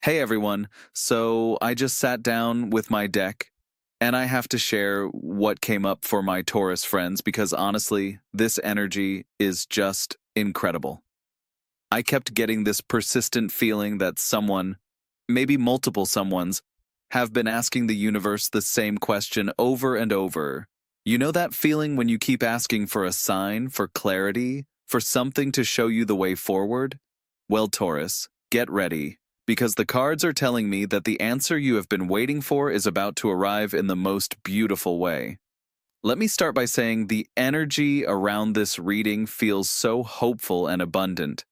Hey everyone, so I just sat down with my deck and I have to share what came up for my Taurus friends because honestly, this energy is just incredible. I kept getting this persistent feeling that someone, maybe multiple someones, have been asking the universe the same question over and over. You know that feeling when you keep asking for a sign, for clarity, for something to show you the way forward? Well, Taurus, get ready, because the cards are telling me that the answer you have been waiting for is about to arrive in the most beautiful way. Let me start by saying the energy around this reading feels so hopeful and abundant.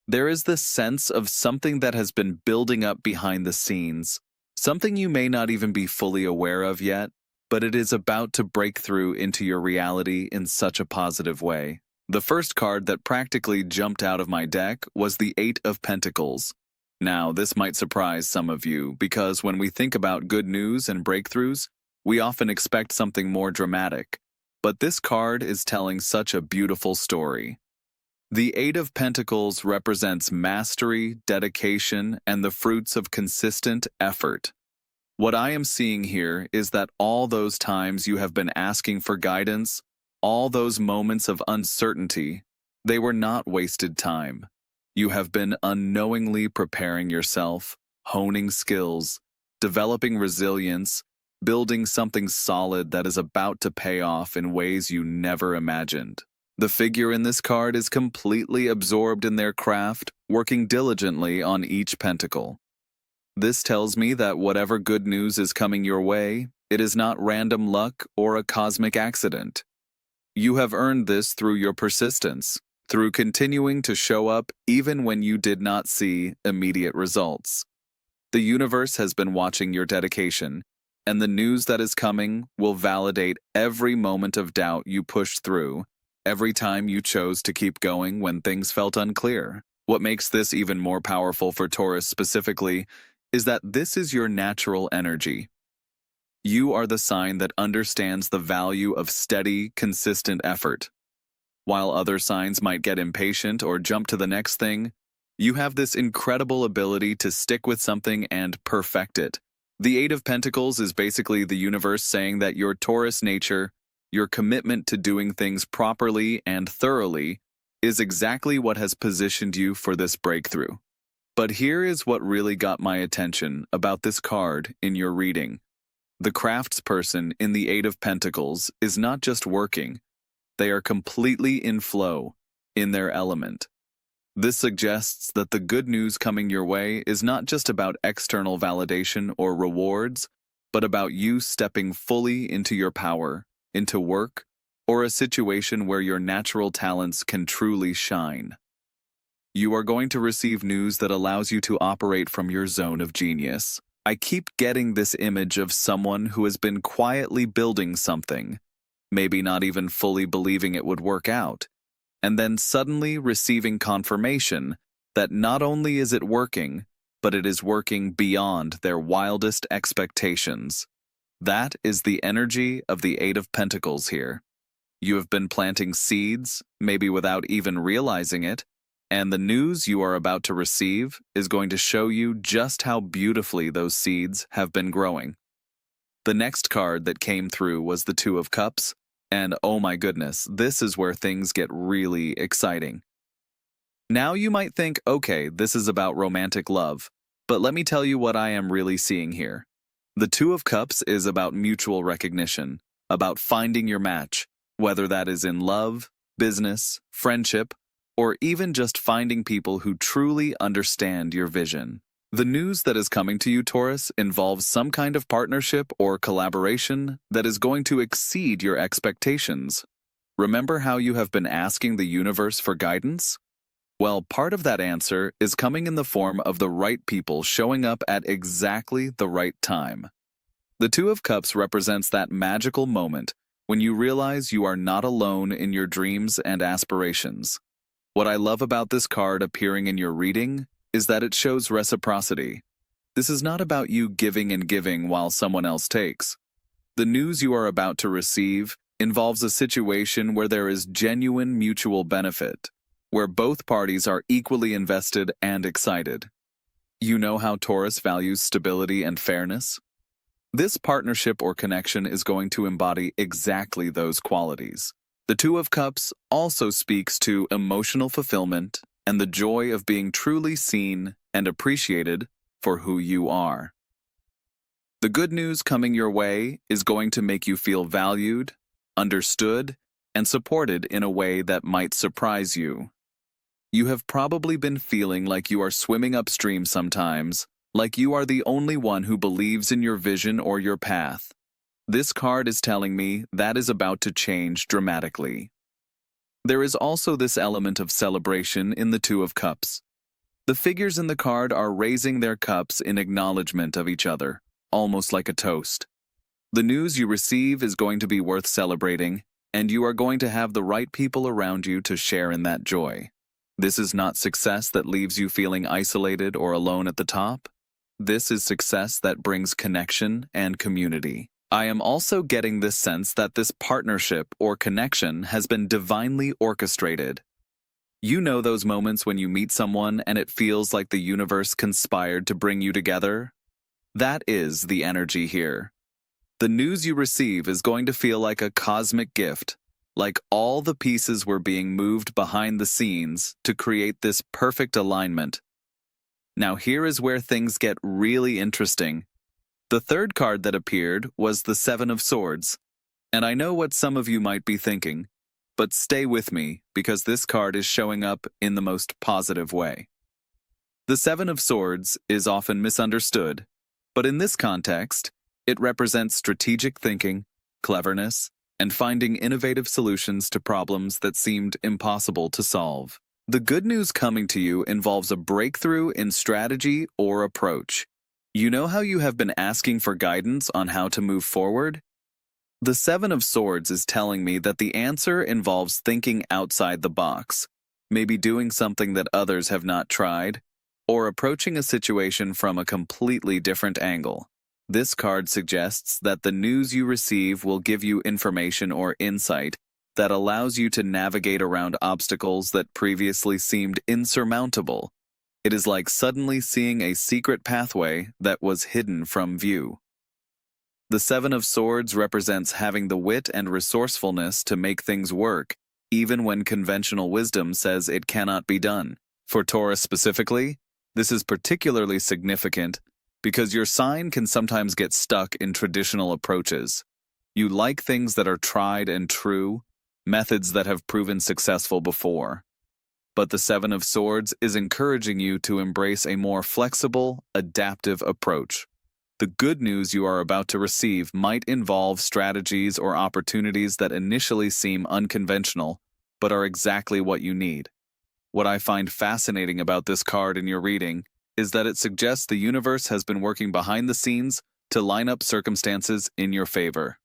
There is this sense of something that has been building up behind the scenes, something you may not even be fully aware of yet, but it is about to break through into your reality in such a positive way. The first card that practically jumped out of my deck was the Eight of Pentacles. Now, this might surprise some of you because when we think about good news and breakthroughs, we often expect something more dramatic. But this card is telling such a beautiful story. The Eight of Pentacles represents mastery, dedication, and the fruits of consistent effort. What I am seeing here is that all those times you have been asking for guidance, all those moments of uncertainty, they were not wasted time. You have been unknowingly preparing yourself, honing skills, developing resilience, building something solid that is about to pay off in ways you never imagined. The figure in this card is completely absorbed in their craft, working diligently on each pentacle. This tells me that whatever good news is coming your way, it is not random luck or a cosmic accident. You have earned this through your persistence, through continuing to show up even when you did not see immediate results. The universe has been watching your dedication, and the news that is coming will validate every moment of doubt you pushed through, every time you chose to keep going when things felt unclear. What makes this even more powerful for Taurus specifically is that this is your natural energy. You are the sign that understands the value of steady, consistent effort. While other signs might get impatient or jump to the next thing, you have this incredible ability to stick with something and perfect it. The Eight of Pentacles is basically the universe saying that your Taurus nature, your commitment to doing things properly and thoroughly, is exactly what has positioned you for this breakthrough. But here is what really got my attention about this card in your reading. The craftsperson in the Eight of Pentacles is not just working, they are completely in flow, in their element. This suggests that the good news coming your way is not just about external validation or rewards, but about you stepping fully into your power, into work, or a situation where your natural talents can truly shine. You are going to receive news that allows you to operate from your zone of genius. I keep getting this image of someone who has been quietly building something, maybe not even fully believing it would work out, and then suddenly receiving confirmation that not only is it working, but it is working beyond their wildest expectations. That is the energy of the Eight of Pentacles here. You have been planting seeds, maybe without even realizing it, and the news you are about to receive is going to show you just how beautifully those seeds have been growing. The next card that came through was the Two of Cups, and oh my goodness, this is where things get really exciting. Now you might think, okay, this is about romantic love, but let me tell you what I am really seeing here. The Two of Cups is about mutual recognition, about finding your match, whether that is in love, business, friendship, or even just finding people who truly understand your vision. The news that is coming to you, Taurus, involves some kind of partnership or collaboration that is going to exceed your expectations. Remember how you have been asking the universe for guidance? Well, part of that answer is coming in the form of the right people showing up at exactly the right time. The Two of Cups represents that magical moment when you realize you are not alone in your dreams and aspirations. What I love about this card appearing in your reading is that it shows reciprocity. This is not about you giving and giving while someone else takes. The news you are about to receive involves a situation where there is genuine mutual benefit, where both parties are equally invested and excited. You know how Taurus values stability and fairness? This partnership or connection is going to embody exactly those qualities. The Two of Cups also speaks to emotional fulfillment and the joy of being truly seen and appreciated for who you are. The good news coming your way is going to make you feel valued, understood, and supported in a way that might surprise you. You have probably been feeling like you are swimming upstream sometimes, like you are the only one who believes in your vision or your path. This card is telling me that is about to change dramatically. There is also this element of celebration in the Two of Cups. The figures in the card are raising their cups in acknowledgement of each other, almost like a toast. The news you receive is going to be worth celebrating, and you are going to have the right people around you to share in that joy. This is not success that leaves you feeling isolated or alone at the top. This is success that brings connection and community. I am also getting this sense that this partnership or connection has been divinely orchestrated. You know those moments when you meet someone and it feels like the universe conspired to bring you together? That is the energy here. The news you receive is going to feel like a cosmic gift, like all the pieces were being moved behind the scenes to create this perfect alignment. Now here is where things get really interesting. The third card that appeared was the Seven of Swords, and I know what some of you might be thinking, but stay with me because this card is showing up in the most positive way. The Seven of Swords is often misunderstood, but in this context, it represents strategic thinking, cleverness, and finding innovative solutions to problems that seemed impossible to solve. The good news coming to you involves a breakthrough in strategy or approach. You know how you have been asking for guidance on how to move forward? The Seven of Swords is telling me that the answer involves thinking outside the box, maybe doing something that others have not tried, or approaching a situation from a completely different angle. This card suggests that the news you receive will give you information or insight that allows you to navigate around obstacles that previously seemed insurmountable. It is like suddenly seeing a secret pathway that was hidden from view. The Seven of Swords represents having the wit and resourcefulness to make things work, even when conventional wisdom says it cannot be done. For Taurus specifically, this is particularly significant because your sign can sometimes get stuck in traditional approaches. You like things that are tried and true, methods that have proven successful before. But the Seven of Swords is encouraging you to embrace a more flexible, adaptive approach. The good news you are about to receive might involve strategies or opportunities that initially seem unconventional, but are exactly what you need. What I find fascinating about this card in your reading is that it suggests the universe has been working behind the scenes to line up circumstances in your favor.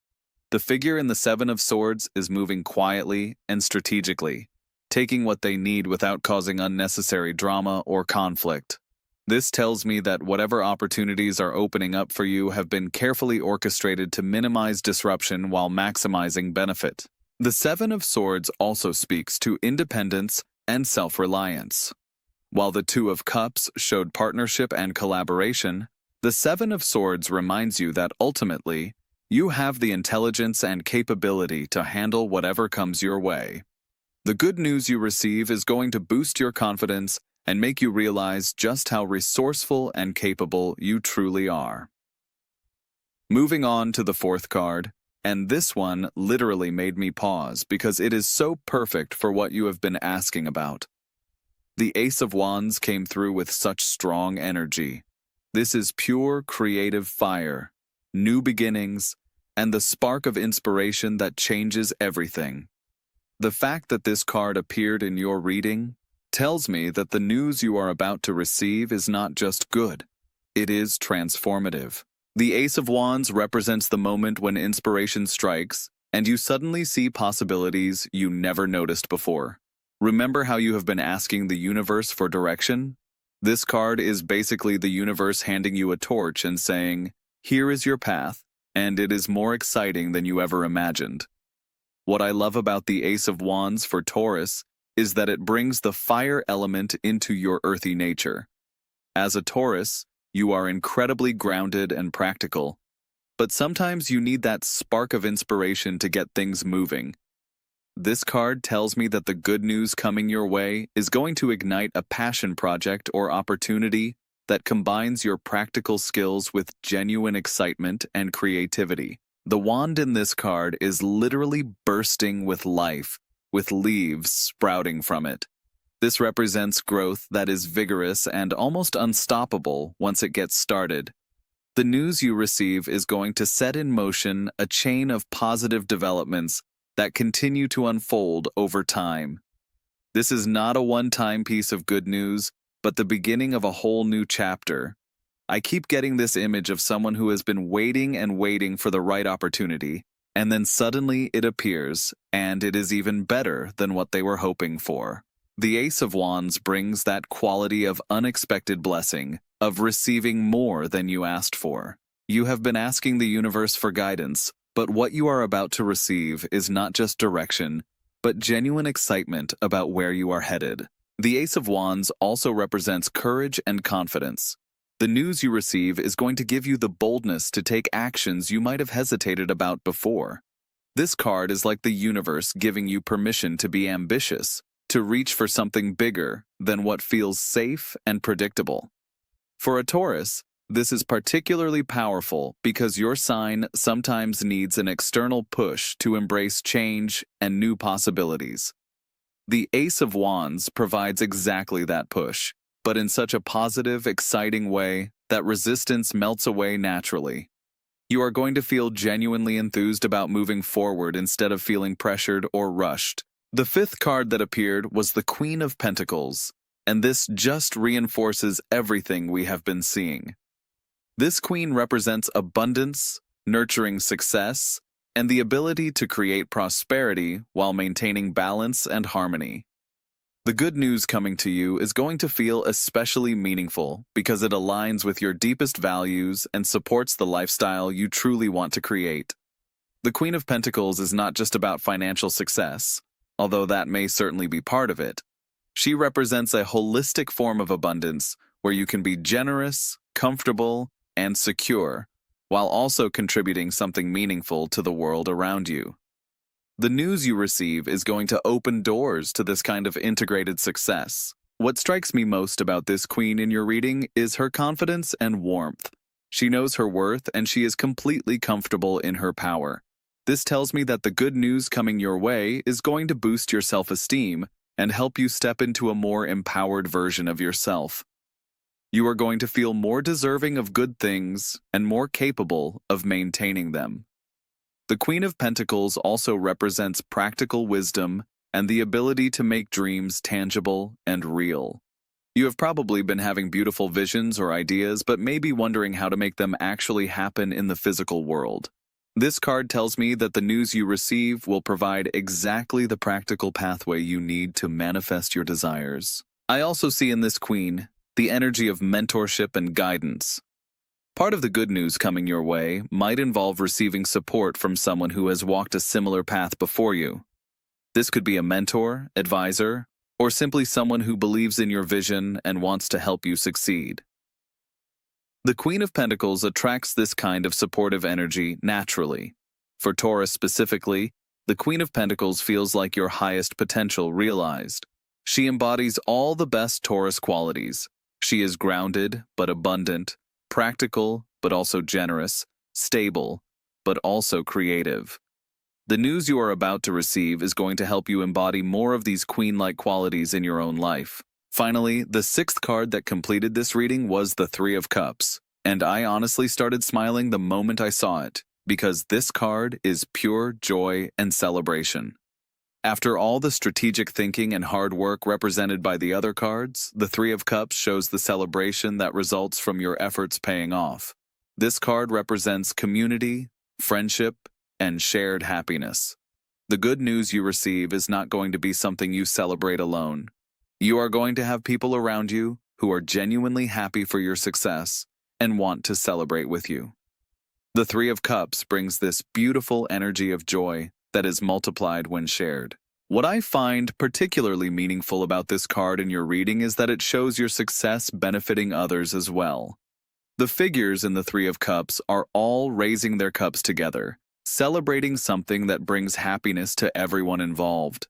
The figure in the Seven of Swords is moving quietly and strategically, taking what they need without causing unnecessary drama or conflict. This tells me that whatever opportunities are opening up for you have been carefully orchestrated to minimize disruption while maximizing benefit. The Seven of Swords also speaks to independence and self-reliance. While the Two of Cups showed partnership and collaboration, the Seven of Swords reminds you that ultimately, you have the intelligence and capability to handle whatever comes your way. The good news you receive is going to boost your confidence and make you realize just how resourceful and capable you truly are. Moving on to the fourth card, and this one literally made me pause because it is so perfect for what you have been asking about. The Ace of Wands came through with such strong energy. This is pure creative fire, new beginnings, and the spark of inspiration that changes everything. The fact that this card appeared in your reading tells me that the news you are about to receive is not just good, it is transformative. The Ace of Wands represents the moment when inspiration strikes and you suddenly see possibilities you never noticed before. Remember how you have been asking the universe for direction? This card is basically the universe handing you a torch and saying, "Here is your path, and it is more exciting than you ever imagined." What I love about the Ace of Wands for Taurus is that it brings the fire element into your earthy nature. As a Taurus, you are incredibly grounded and practical, but sometimes you need that spark of inspiration to get things moving. This card tells me that the good news coming your way is going to ignite a passion project or opportunity that combines your practical skills with genuine excitement and creativity. The wand in this card is literally bursting with life, with leaves sprouting from it. This represents growth that is vigorous and almost unstoppable once it gets started. The news you receive is going to set in motion a chain of positive developments that continue to unfold over time. This is not a one-time piece of good news, but the beginning of a whole new chapter. I keep getting this image of someone who has been waiting and waiting for the right opportunity, and then suddenly it appears, and it is even better than what they were hoping for. The Ace of Wands brings that quality of unexpected blessing, of receiving more than you asked for. You have been asking the universe for guidance, but what you are about to receive is not just direction, but genuine excitement about where you are headed. The Ace of Wands also represents courage and confidence. The news you receive is going to give you the boldness to take actions you might have hesitated about before. This card is like the universe giving you permission to be ambitious, to reach for something bigger than what feels safe and predictable. For a Taurus, this is particularly powerful because your sign sometimes needs an external push to embrace change and new possibilities. The Ace of Wands provides exactly that push, but in such a positive, exciting way that resistance melts away naturally. You are going to feel genuinely enthused about moving forward instead of feeling pressured or rushed. The fifth card that appeared was the Queen of Pentacles, and this just reinforces everything we have been seeing. This queen represents abundance, nurturing success, and the ability to create prosperity while maintaining balance and harmony. The good news coming to you is going to feel especially meaningful because it aligns with your deepest values and supports the lifestyle you truly want to create. The Queen of Pentacles is not just about financial success, although that may certainly be part of it. She represents a holistic form of abundance where you can be generous, comfortable, and secure, while also contributing something meaningful to the world around you. The news you receive is going to open doors to this kind of integrated success. What strikes me most about this queen in your reading is her confidence and warmth. She knows her worth and she is completely comfortable in her power. This tells me that the good news coming your way is going to boost your self-esteem and help you step into a more empowered version of yourself. You are going to feel more deserving of good things and more capable of maintaining them. The Queen of Pentacles also represents practical wisdom and the ability to make dreams tangible and real. You have probably been having beautiful visions or ideas, but may be wondering how to make them actually happen in the physical world. This card tells me that the news you receive will provide exactly the practical pathway you need to manifest your desires. I also see in this queen the energy of mentorship and guidance. Part of the good news coming your way might involve receiving support from someone who has walked a similar path before you. This could be a mentor, advisor, or simply someone who believes in your vision and wants to help you succeed. The Queen of Pentacles attracts this kind of supportive energy naturally. For Taurus specifically, the Queen of Pentacles feels like your highest potential realized. She embodies all the best Taurus qualities. She is grounded but abundant, practical but also generous, stable but also creative. The news you are about to receive is going to help you embody more of these queen-like qualities in your own life. Finally, the sixth card that completed this reading was the Three of Cups, and I honestly started smiling the moment I saw it, because this card is pure joy and celebration. After all the strategic thinking and hard work represented by the other cards, the Three of Cups shows the celebration that results from your efforts paying off. This card represents community, friendship, and shared happiness. The good news you receive is not going to be something you celebrate alone. You are going to have people around you who are genuinely happy for your success and want to celebrate with you. The Three of Cups brings this beautiful energy of joy that is multiplied when shared. What I find particularly meaningful about this card in your reading is that it shows your success benefiting others as well. The figures in the Three of Cups are all raising their cups together, celebrating something that brings happiness to everyone involved.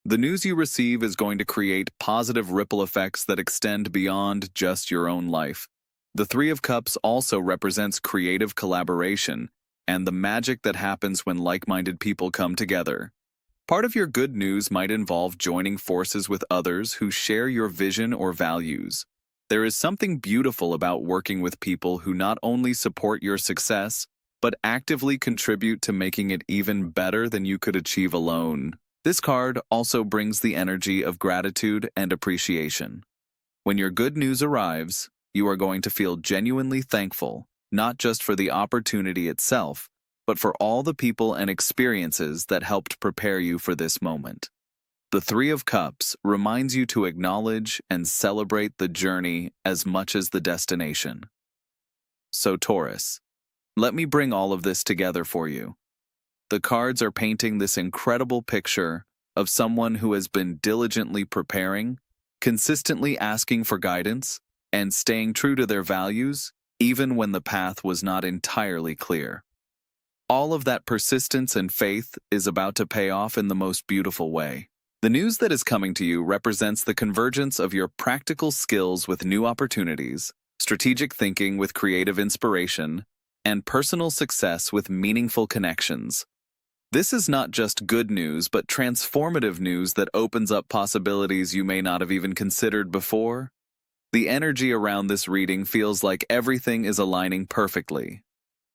The news you receive is going to create positive ripple effects that extend beyond just your own life. The Three of Cups also represents creative collaboration and the magic that happens when like-minded people come together. Part of your good news might involve joining forces with others who share your vision or values. There is something beautiful about working with people who not only support your success, but actively contribute to making it even better than you could achieve alone. This card also brings the energy of gratitude and appreciation. When your good news arrives, you are going to feel genuinely thankful, not just for the opportunity itself, but for all the people and experiences that helped prepare you for this moment. The Three of Cups reminds you to acknowledge and celebrate the journey as much as the destination. So, Taurus, let me bring all of this together for you. The cards are painting this incredible picture of someone who has been diligently preparing, consistently asking for guidance, and staying true to their values, even when the path was not entirely clear. All of that persistence and faith is about to pay off in the most beautiful way. The news that is coming to you represents the convergence of your practical skills with new opportunities, strategic thinking with creative inspiration, and personal success with meaningful connections. This is not just good news, but transformative news that opens up possibilities you may not have even considered before. The energy around this reading feels like everything is aligning perfectly.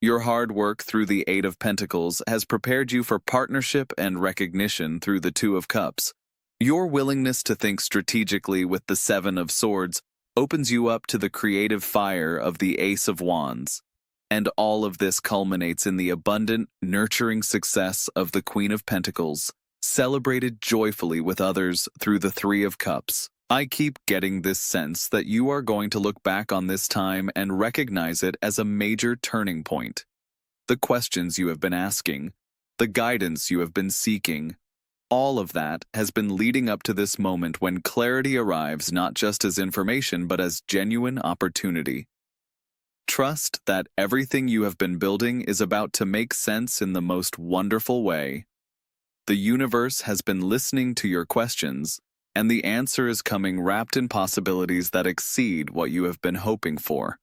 Your hard work through the Eight of Pentacles has prepared you for partnership and recognition through the Two of Cups. Your willingness to think strategically with the Seven of Swords opens you up to the creative fire of the Ace of Wands. And all of this culminates in the abundant, nurturing success of the Queen of Pentacles, celebrated joyfully with others through the Three of Cups. I keep getting this sense that you are going to look back on this time and recognize it as a major turning point. The questions you have been asking, the guidance you have been seeking, all of that has been leading up to this moment when clarity arrives not just as information but as genuine opportunity. Trust that everything you have been building is about to make sense in the most wonderful way. The universe has been listening to your questions, and the answer is coming wrapped in possibilities that exceed what you have been hoping for.